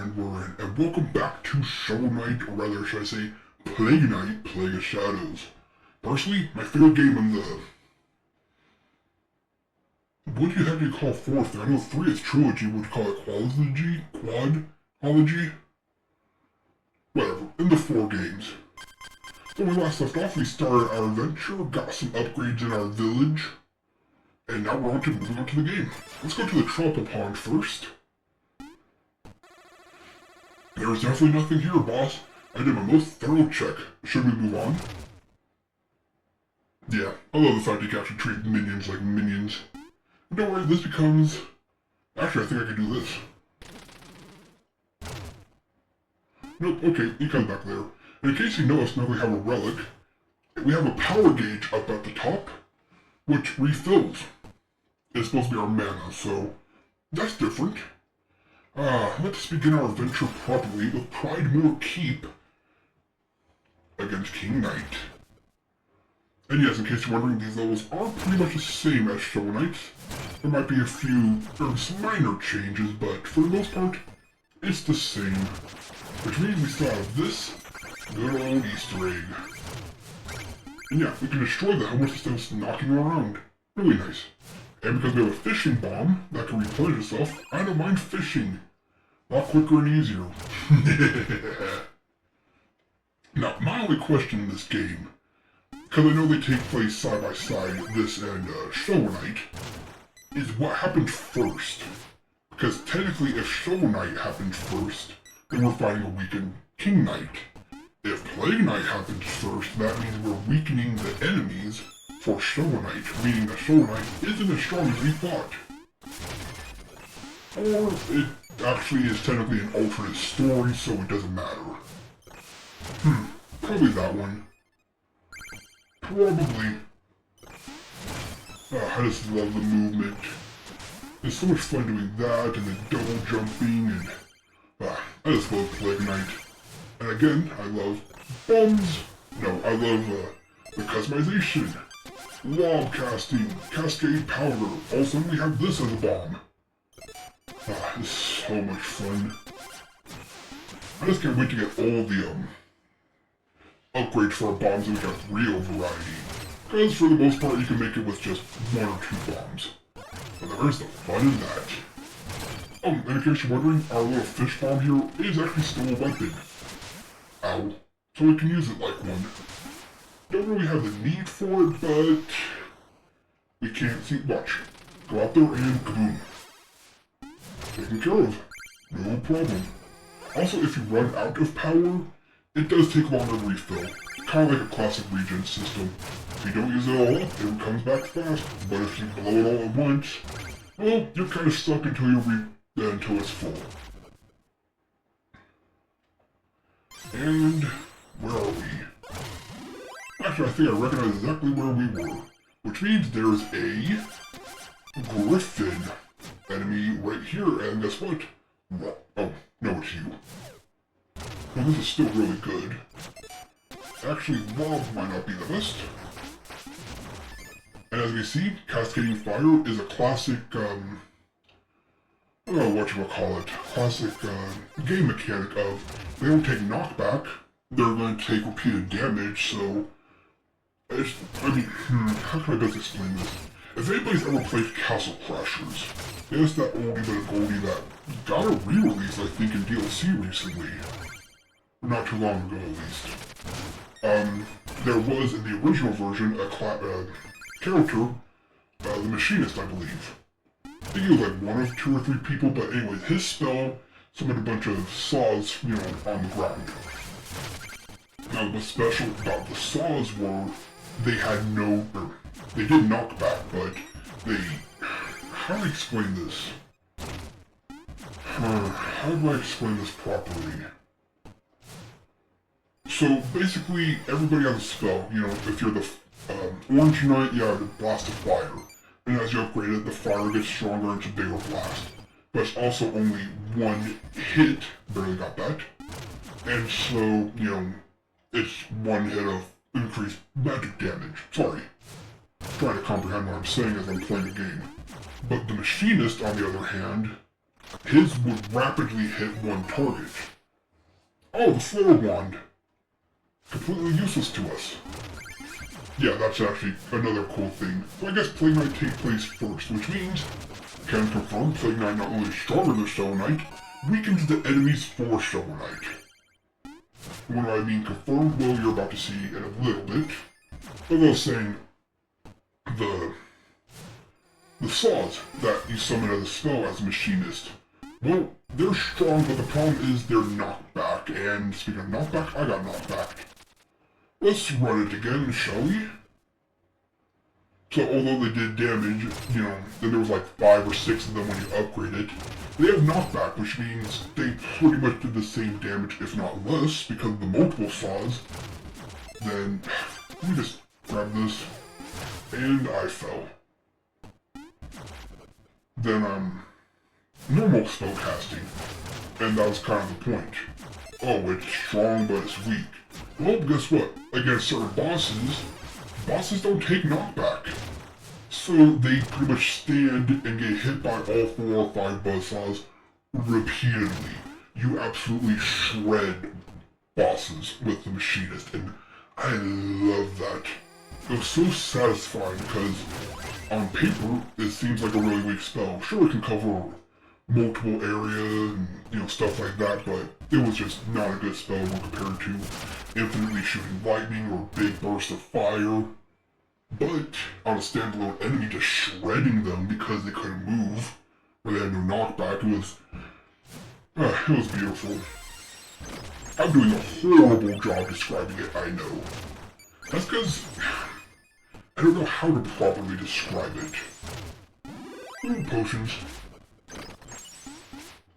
and we're in, and welcome back to Shovel Knight, or rather should I say, Plague Knight, Plague of Shadows. Personally, my favorite game in the... What do you have to call fourth? I know 3 is trilogy, would you call it quadology? Quadology? Whatever, in the 4 games. When we last left off, we started our adventure, got some upgrades in our village, and now we're moving on to the game. Let's go to the tropical pond first. There's definitely nothing here, boss. I did my most thorough check. Should we move on? Yeah, I love the fact you can actually treat minions like minions. But don't worry, this becomes... Actually, I think I can do this. Nope, okay, you come back there. And in case you notice, now we have a relic. We have a power gauge up at the top, which refills. It's supposed to be our mana, so that's different. Let's begin our adventure properly with Pridemoor Keep against King Knight. And yes, in case you're wondering, these levels are pretty much the same as Shovel Knight. There might be a few some minor changes, but for the most part, it's the same. Which means we still have this good old Easter egg. And yeah, we can destroy the helmet instead of just knocking around. Really nice. And because we have a fishing bomb that can replenish itself, I don't mind fishing. A lot quicker and easier. Now, my only question in this game, because I know they take place side by side, this and Shovel Knight, is what happened first. Because technically, if Shovel Knight happened first, then we're fighting a weakened King Knight. If Plague Knight happens first, that means we're weakening the enemies for Shovel Knight, meaning that Shovel Knight isn't as strong as we thought. Or it actually is technically an alternate story, so it doesn't matter. Probably that one. Probably. I just love the movement. It's so much fun doing that, and the double jumping, and... I just love Plague Knight. And again, I love bombs. No, I love the customization. Lob casting, cascade powder. Also, we have this as a bomb. It's so much fun. I just can't wait to get all the upgrades for our bombs and we have real variety. Because for the most part, you can make it with just 1 or 2 bombs. But there's the fun in that. Oh, and in case you're wondering, our little fish bomb here is actually still a weapon. Ow. So we can use it like one. Don't really have the need for it, but... we can't see... Watch. Go out there and kaboom. Taken care of. No problem. Also, if you run out of power, it does take longer to refill. Kind of like a classic regen system. If you don't use it all up, it comes back fast. But if you blow it all at once, well, you're kind of stuck until until it's full. And where are we? Actually, I think I recognize exactly where we were. Which means there's a griffin enemy right here, and guess what? Oh, no, it's you. Well, this is still really good. Actually, Rob might not be the best. And as we see, Cascading Fire is a classic, whatchamacallit, classic, game mechanic of, they don't take knockback, they're going to take repeated damage, so, how can I best explain this? If anybody's ever played Castle Crashers, it's that oldie but a goldie that got a re-release, I think, in DLC recently. Not too long ago, at least. There was, in the original version, a character, TheMechanist, I believe. I think he was like one of 2 or 3 people, but anyways, his spell summoned a bunch of saws, on the ground. Now, what's special about the saws were, they had no, they did knock back, but they, how do I explain this? How do I explain this properly? So basically, everybody has a spell, if you're the Orange Knight, you have a Blast of Fire. And as you upgrade it, the fire gets stronger and it's a bigger blast. But it's also only 1 hit, barely got that. And so, it's 1 hit of increased magic damage. Sorry. Trying to comprehend what I'm saying as I'm playing the game. But the Machinist, on the other hand, his would rapidly hit one target. Oh, the Flare Wand. Completely useless to us. Yeah, that's actually another cool thing. So I guess Plague Knight takes place first, which means, can confirm Plague Knight not only is stronger than Shovel Knight, weakens the enemies for Shovel Knight. What do I mean confirmed? Well, you're about to see in a little bit. But I was saying, the saws that you summon as a spell as a machinist, well, they're strong, but the problem is they're knockback, and speaking of knockback, I got knockback. Let's run it again, shall we? So although they did damage, then there was like 5 or 6 of them when you upgrade it, they have knockback, which means they pretty much did the same damage, if not less, because of the multiple saws. Then, let me just grab this, and I fell. Then, normal spell casting, and that was kind of the point. Oh, it's strong, but it's weak. Well, guess what? Against certain bosses don't take knockback. So they pretty much stand and get hit by all 4 or 5 buzzsaws repeatedly. You absolutely shred bosses with the machinist, and I love that. It was so satisfying because on paper, it seems like a really weak spell. Sure, it can cover multiple areas and stuff like that, but it was just not a good spell when compared to infinitely shooting lightning or big bursts of fire. But on a standalone enemy, just shredding them because they couldn't move or they had no knockback, it was beautiful. I'm doing a horrible job describing it, I know. That's because I don't know how to properly describe it. Ooh, potions.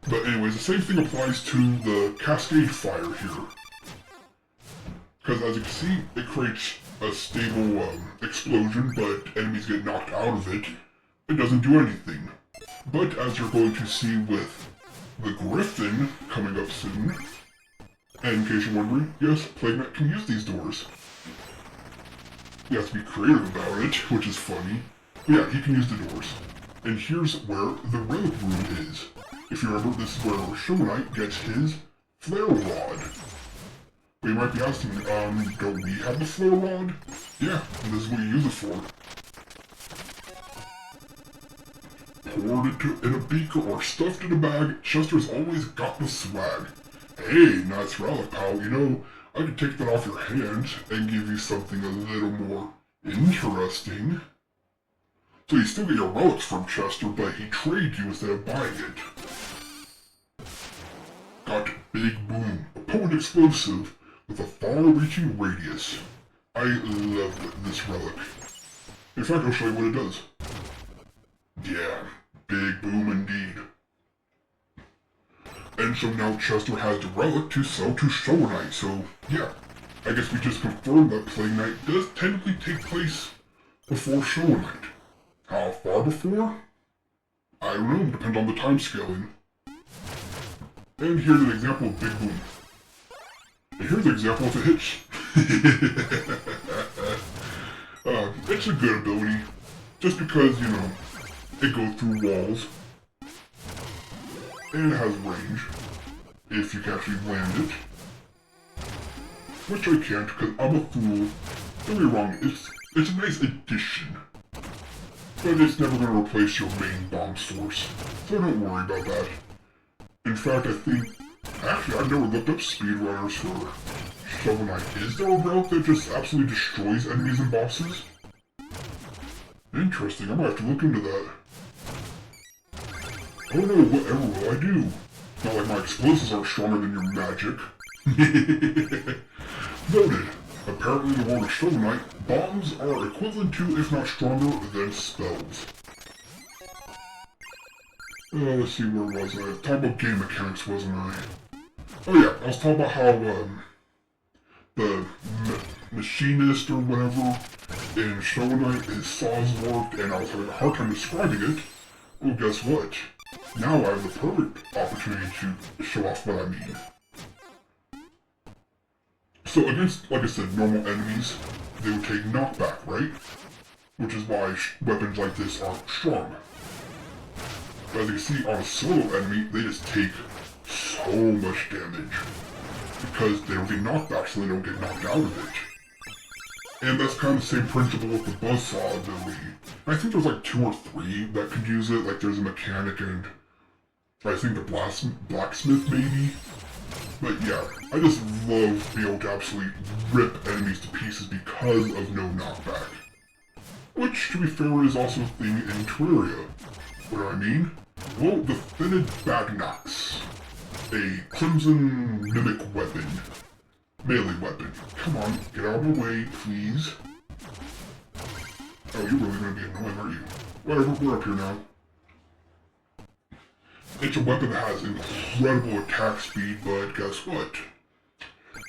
But anyways, the same thing applies to the Cascade Fire here. Because as you can see, it creates a stable explosion, but enemies get knocked out of it. It doesn't do anything. But as you're going to see with the Griffin coming up soon, and in case you're wondering, yes, Plague Knight can use these doors. You have to be creative about it, which is funny. But yeah, he can use the doors. And here's where the Relic Room is. If you remember, this is where Shovel Knight gets his Flare Rod. But you might be asking, don't we have the Flare Rod? Yeah, and this is what you use it for. Poured in a beaker or stuffed in a bag, Chester's always got the swag. Hey, nice relic, pal, I could take that off your hands and give you something a little more interesting. So you still get your relics from Chester, but he traded you instead of buying it. Got Big Boom, a potent explosive with a far-reaching radius. I love this relic. In fact, I'll show you what it does. Yeah, Big Boom indeed. And so now Chester has the relic to sell to Shovel Knight, so yeah. I guess we just confirmed that Plague Knight does technically take place before Shovel Knight. How far before? I don't know, depends on the time scaling. And here's an example of Big Boom. And here's an example if it hits. It's a good ability, just because, it goes through walls. And it has range, if you can actually land it. Which I can't, because I'm a fool. Don't get me wrong, it's a nice addition. But it's never going to replace your main bomb source, so don't worry about that. In fact, actually I've never looked up speedrunners for Shovel Knight. Is there a route that just absolutely destroys enemies and bosses? Interesting, I might have to look into that. Oh no, whatever will I do? Not like my explosives are stronger than your magic. Noted. Apparently in the world of Shovel Knight, bombs are equivalent to, if not stronger, than spells. Let's see, where was I? Talking about game mechanics, wasn't I? Oh yeah, I was talking about how, the machinist or whatever in Shovel Knight, his saws worked, and I was having a hard time describing it. Well, guess what? Now I have the perfect opportunity to show off what I mean. So against, like I said, normal enemies, they would take knockback, right? Which is why weapons like this aren't strong. But as you see on a solo enemy, they just take so much damage. Because they don't get knockback, so they don't get knocked out of it. And that's kind of the same principle with the buzzsaw ability. I think there's like 2 or 3 that could use it, like there's a mechanic and I think the blacksmith maybe. But yeah, I just love being able to absolutely rip enemies to pieces because of no knockback. Which, to be fair, is also a thing in Terraria. What do I mean? Well, the Thinned Bagnax. A Crimson Mimic weapon. Melee weapon. Come on, get out of the way, please. Oh, you're really gonna be annoying, aren't you? Whatever, we're up here now. It's a weapon that has incredible attack speed, but guess what?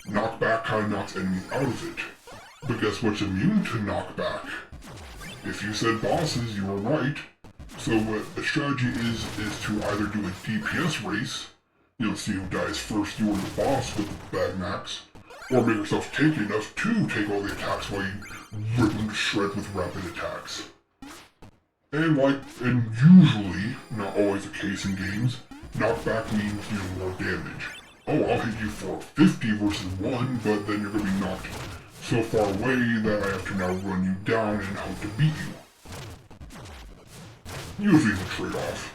Knockback kind of knocks enemies out of it. But guess what's immune to knockback? If you said bosses, you were right. So what the strategy is to either do a DPS race, see who dies first, you or the boss with the Bagnax, or make yourself tanky enough to take all the attacks while you rip them to shreds with rapid attacks. And usually, not always the case in games, knockback means more damage. Oh, I'll hit you for 50 versus 1, but then you're going to be knocked so far away that I have to now run you down and hope to beat you. Usually it's a trade-off.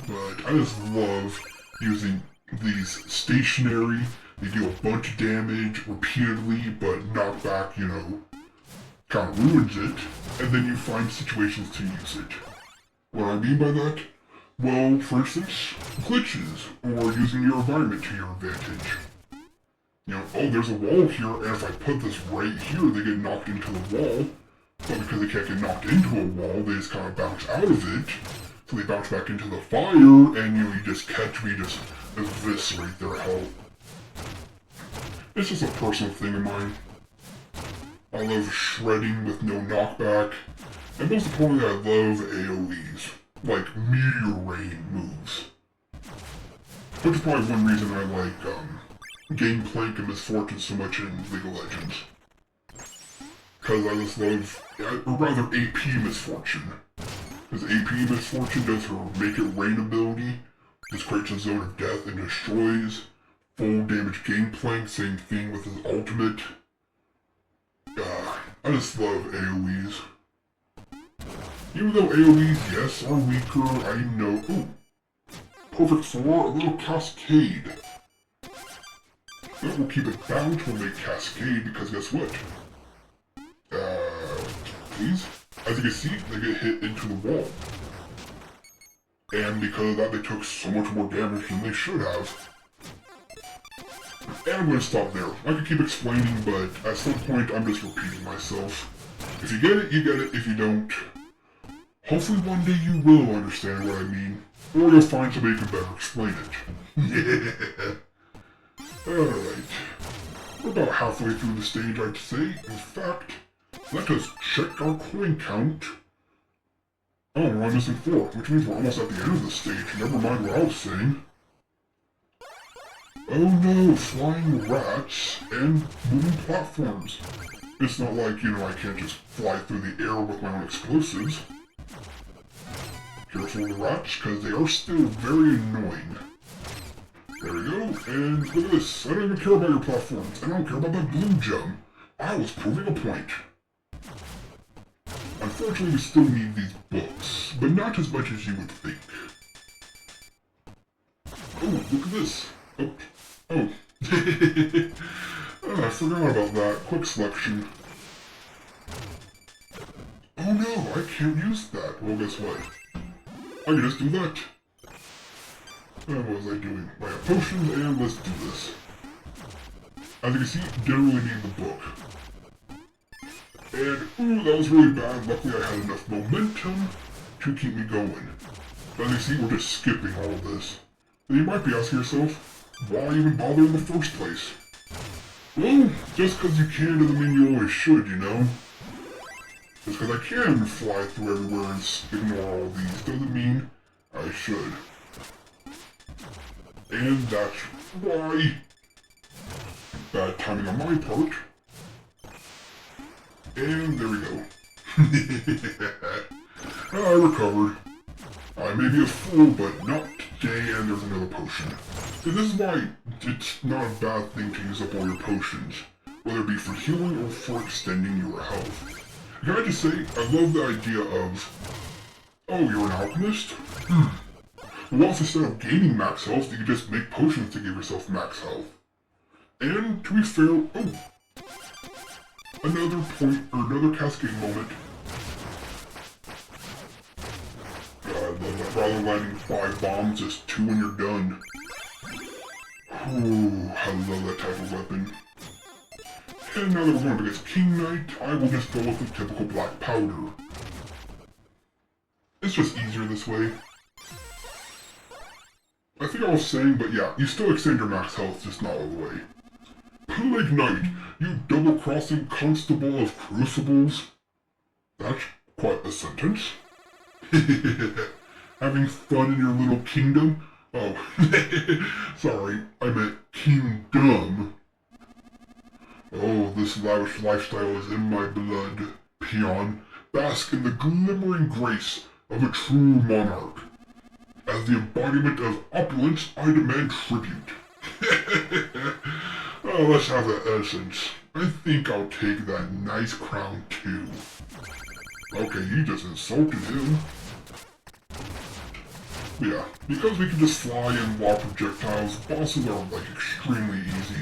But I just love using these stationary, they do a bunch of damage repeatedly, but knockback, kind of ruins it, and then you find situations to use it. What I mean by that? Well, for instance, glitches, or using your environment to your advantage. Oh, there's a wall here, and if I put this right here, they get knocked into the wall, but because they can't get knocked into a wall, they just kind of bounce out of it, so they bounce back into the fire, and you just catch me, just eviscerate their health. It's just a personal thing of mine. I love shredding with no knockback, and most importantly I love AoEs, like Meteor Rain moves. Which is probably one reason I like Gangplank and Misfortune so much in League of Legends. Because I just love, or rather AP Misfortune. Because AP Misfortune does her Make It Rain ability, just creates a zone of death and destroys. Full damage Gangplank, same thing with his ultimate. I just love AoEs. Even though AoEs, yes, are weaker, I know. Ooh! Perfect 4, a little Cascade. That will keep it balanced when they Cascade, because guess what? Please? As you can see, they get hit into the wall. And because of that, they took so much more damage than they should have. And I'm going to stop there. I could keep explaining, but at some point I'm just repeating myself. If you get it, you get it. If you don't, hopefully one day you will understand what I mean. Or you'll find somebody who can better explain it. Yeah. Alright. We're about halfway through the stage, I'd say. In fact, let us check our coin count. Oh, we're only missing 4, which means we're almost at the end of the stage. Never mind what I was saying. Oh no, flying rats and moving platforms. It's not like, I can't just fly through the air with my own explosives. Careful of the rats, because they are still very annoying. There we go, and look at this. I don't even care about your platforms. I don't care about that blue gem. I was proving a point. Unfortunately, we still need these books, but not as much as you would think. Oh, look at this. Oh. Oh, I forgot about that. Quick selection. Oh no, I can't use that. Well, guess what? I can just do that. What was I doing? I have potions, and let's do this. As you can see, didn't really need the book. And, ooh, that was really bad. Luckily I had enough momentum to keep me going. As you see, we're just skipping all of this. And you might be asking yourself, why even bother in the first place? Well, just because you can doesn't mean you always should, Just because I can fly through everywhere and ignore all these doesn't mean I should. And that's why. Bad timing on my part. And there we go. I recovered. I may be a fool, but not today, and there's another potion. And this is why it's not a bad thing to use up all your potions, whether it be for healing or for extending your health. Can I just say, I love the idea of, oh, you're an alchemist? Well, instead of gaining max health, you can just make potions to give yourself max health. And, to be fair, oh, another cascade moment. God, I love that. Rather than landing 5 bombs, just 2 when you're done. Ooh, I love that type of weapon. And now that we're going up against King Knight, I will just go with the typical black powder. It's just easier this way. I think I was saying, but yeah, you still extend your max health, just not all the way. Plague Knight, you double-crossing constable of crucibles. That's quite a sentence. Having fun in your little kingdom? Oh, sorry, I meant kingdom. Oh, this lavish lifestyle is in my blood, peon. Bask in the glimmering grace of a true monarch. As the embodiment of opulence, I demand tribute. Oh, let's have the essence. I think I'll take that nice crown too. Okay, you just insulted him. Yeah, because we can just fly and launch projectiles, bosses are like extremely easy.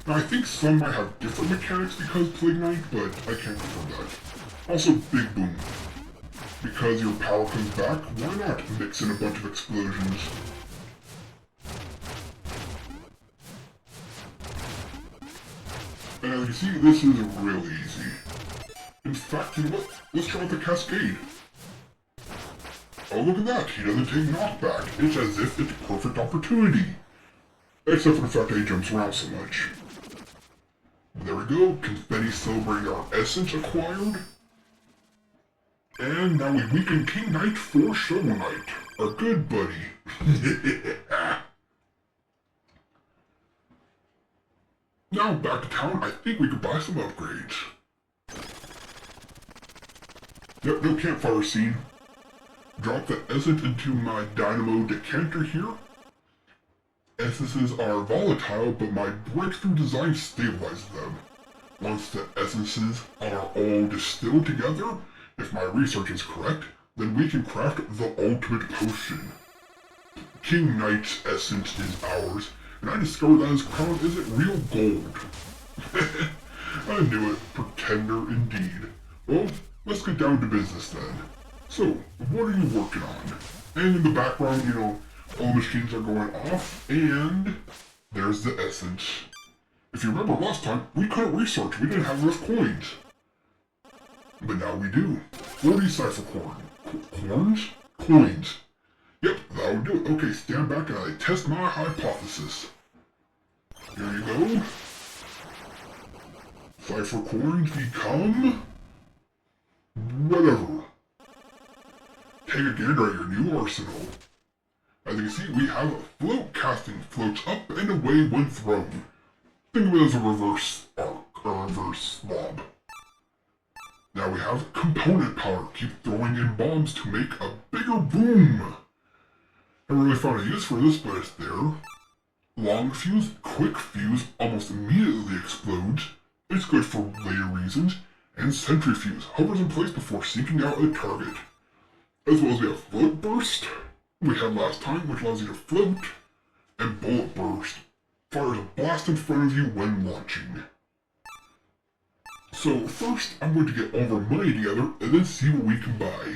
Now I think some might have different mechanics because Plague Knight, but I can't confirm that. Also Big Boom. Because your power comes back, why not mix in a bunch of explosions? And as you see, this is really easy. In fact, you know what? Let's try with the Cascade. Oh, look at that! He doesn't take knockback. It's as if it's a perfect opportunity. Except for the fact that he jumps around so much. There we go, confetti celebrating our essence acquired. And now we weaken King Knight for Shovel Knight, our good buddy. Now back to town, I think we could buy some upgrades. Yep, no campfire scene. Drop the essence into my dynamo decanter here. Essences are volatile, but my breakthrough design stabilizes them. Once the essences are all distilled together, if my research is correct, then we can craft the ultimate potion. King Knight's essence is ours, and I discovered that his crown isn't real gold. I knew it, pretender indeed. Well, let's get down to business then. So, what are you working on? And in the background, you know, all machines are going off, and there's the essence. If you remember last time, we couldn't research, we didn't have enough coins. But now we do. 40 cipher corns? Coins. Yep, that'll do it. Okay, stand back and I test my hypothesis. Here you go. Cipher coins become... whatever. Take a gander at your new arsenal. As you can see, we have a float casting floats up and away when thrown. Think of it as a reverse arc, or reverse lob. Now we have component power. Keep throwing in bombs to make a bigger boom. I really found a use for this, but it's there. Long fuse, quick fuse, almost immediately explodes. It's good for later reasons. And centrifuge hovers in place before sinking out a target. As well as we have float burst, we had last time, which allows you to float. And bullet burst, fires a blast in front of you when launching. So first, I'm going to get all of our money together and then see what we can buy.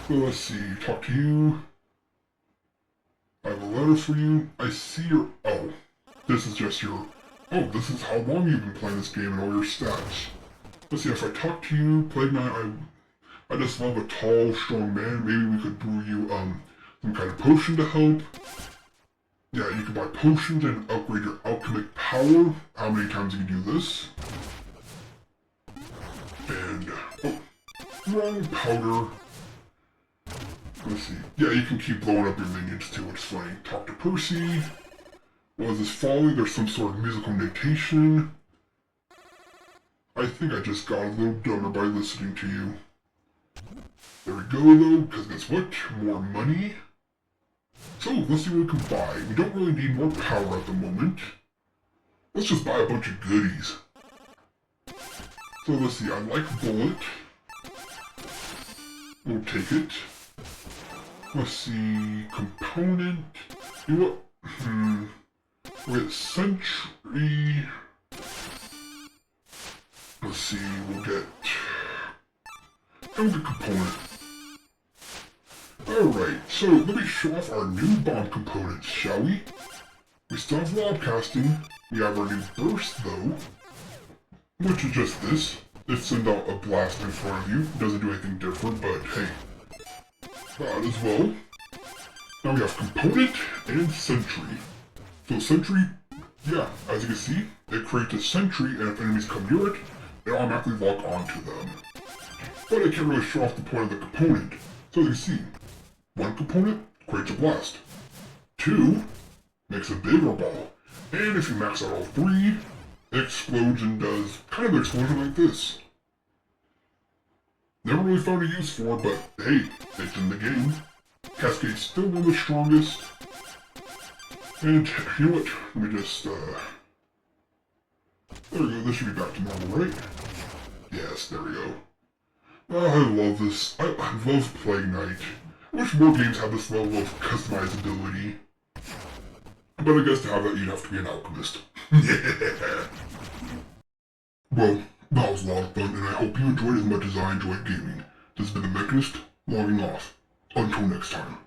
So let's see, talk to you. I have a letter for you. I see your... oh, this is just your... oh, this is how long you've been playing this game and all your stats. Let's see, if I talk to you, Plague Knight, I just love a tall, strong man. Maybe we could brew you, some kind of potion to help. Yeah, you can buy potions and upgrade your alchemic power. How many times you can do this? And, oh, wrong powder. Let's see. Yeah, you can keep blowing up your minions too, it's funny. Talk to Percy. What is this folly? There's some sort of musical notation. I think I just got a little dumber by listening to you. There we go though, because guess what? More money. So let's see what we can buy. We don't really need more power at the moment. Let's just buy a bunch of goodies. So let's see, I like bullet. We'll take it. Let's see, component. You know what? We'll get sentry. Let's see, we'll get component. Alright, so let me show off our new bomb components, shall we? We still have lob casting. We have our new burst though, which is just this. It sends out a blast in front of you. It doesn't do anything different, but hey, that as well. Now we have component and sentry. So sentry, yeah, as you can see, it creates a sentry, and if enemies come near it, they automatically lock onto them. But I can't really show off the point of the component. So as you can see, one component creates a blast. 2 makes a bigger ball. And if you max out all 3, it explodes and does kind of an explosion like this. Never really found a use for it, but hey, it's in the game. Cascade's still one of the strongest. And you know what? Let me just, there we go, this should be back to normal, right? Yes, there we go. Oh, I love this. I love playing Knight. I wish more games had this level of customizability. But I guess to have that, you'd have to be an alchemist. Well, that was a lot of fun, and I hope you enjoyed as much as I enjoyed gaming. This has been TheMechanist, logging off. Until next time.